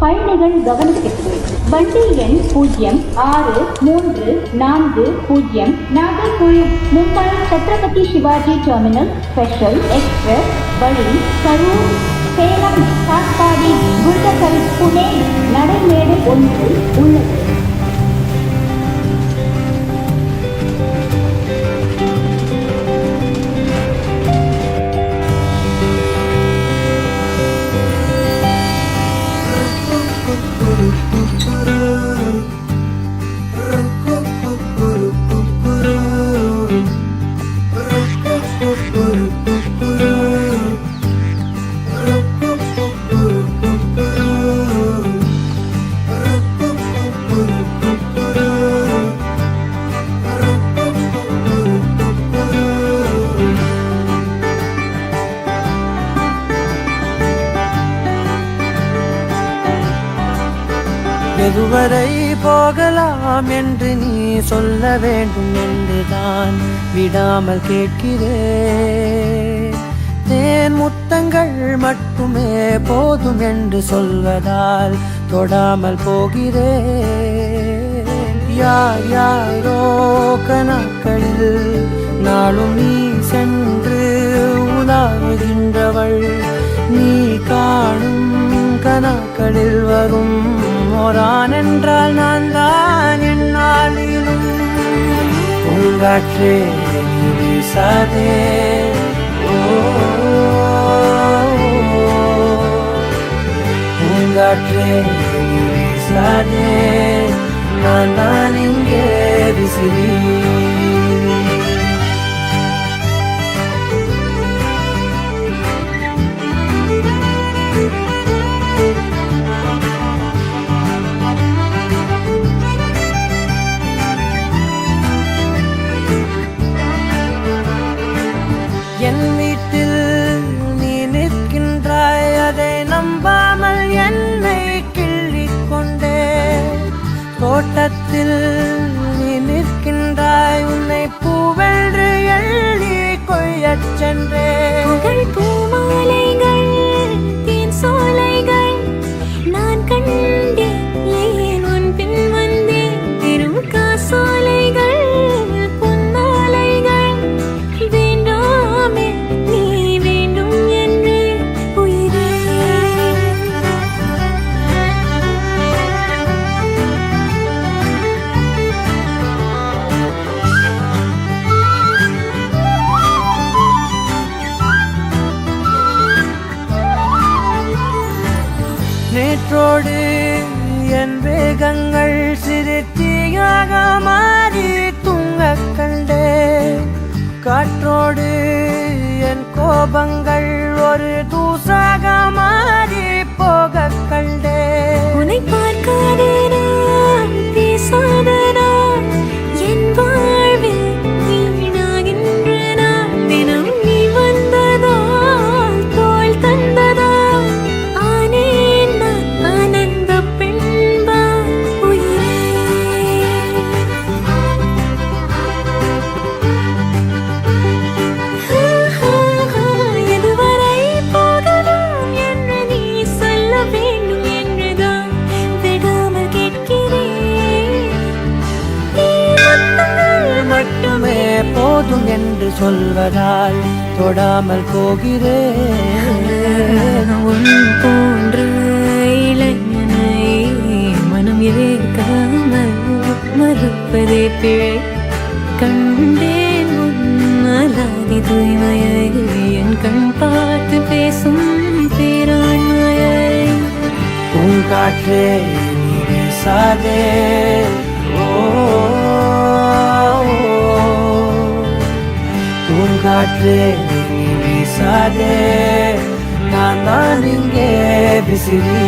பயணிகள் கவனத்திற்கு வண்டி எண் 0634 Nagercoil Mumbai Chhatrapati Shivaji terminal special express வழி கரூர் சேலம் காட்பாடி குண்டகல் புனே நடைமேடை 1 உள்ளது. எதுவரை போகலாம் என்று நீ சொல்ல வேண்டும் என்றுதான் விடாமல் கேட்கிறேன். தேன் முத்தங்கள் மட்டுமே போதும் என்று சொல்வதால் தொடாமல் போகிறேன். யார் யாரோ கணக்களில் நாளும் நீ சென்று உலாவுகின்றவள். நீ காணும் கணக்களில் வரும் ஓரான் என்றால் நான் தான் என்னாலும். பூங்காற்றே நீ வீசாதே, பூங்காற்றே நீ வீசாதே, நான் தான் இங்கே விசிறி. என் வீட்டில் நீ நிற்கின்றாய், அதை நம்பாமல் என்னை கிள்ளிக்கொண்டே. தோட்டத்தில் நீ நிற்கின்றாய், உன்னை பூவென்று எள்ளி கொய்யச் சென்றே. பூமாலைகள் தேன் சோலைகள் நான் கண்டேன், ஏன் உன் பின் வந்தேன். திரும் காசோலைகள் பொன்னாலைகள் வேண்டாமே நீ வேண்டும் என்று உயிரே. நேற்றோடு என் வேகங்கள் சிறு தீயாக மாறி தூங்கக் கண்டே. காற்றோடு என் கோபங்கள் ஒரு தூசாக மாறி போகக் கண்டே. உன்னை பார்க்காத நான், பேசாத நான், என் வாழ்வில் வீணாகின்ற நான். தினம் நீ வந்ததால், தோள் தந்ததால் ஆனேன் நான் ஆனந்த பெண்பா உயிரே. எதுவரை போகலாம் என்று நீ சொல்ல வேண்டும் என்றுதான் விடாமல் கேட்கிறேன். மட்டுமே போதும் என்று சொல்வதால் தொடாமல் போகிறேன். உன் போன்ற இளைஞனை மனம் ஏற்காமல் மறுப்பதே பிழை. கண்டேன் உன் அலாதி தூய்மையை, என் கண் பார்த்து பேசும் பேராண்மையை. பூங்காற்றே நீ வீசாதே, பூங்காற்றே நீ வீசாதே, நான் தான் இங்கே விசிறி.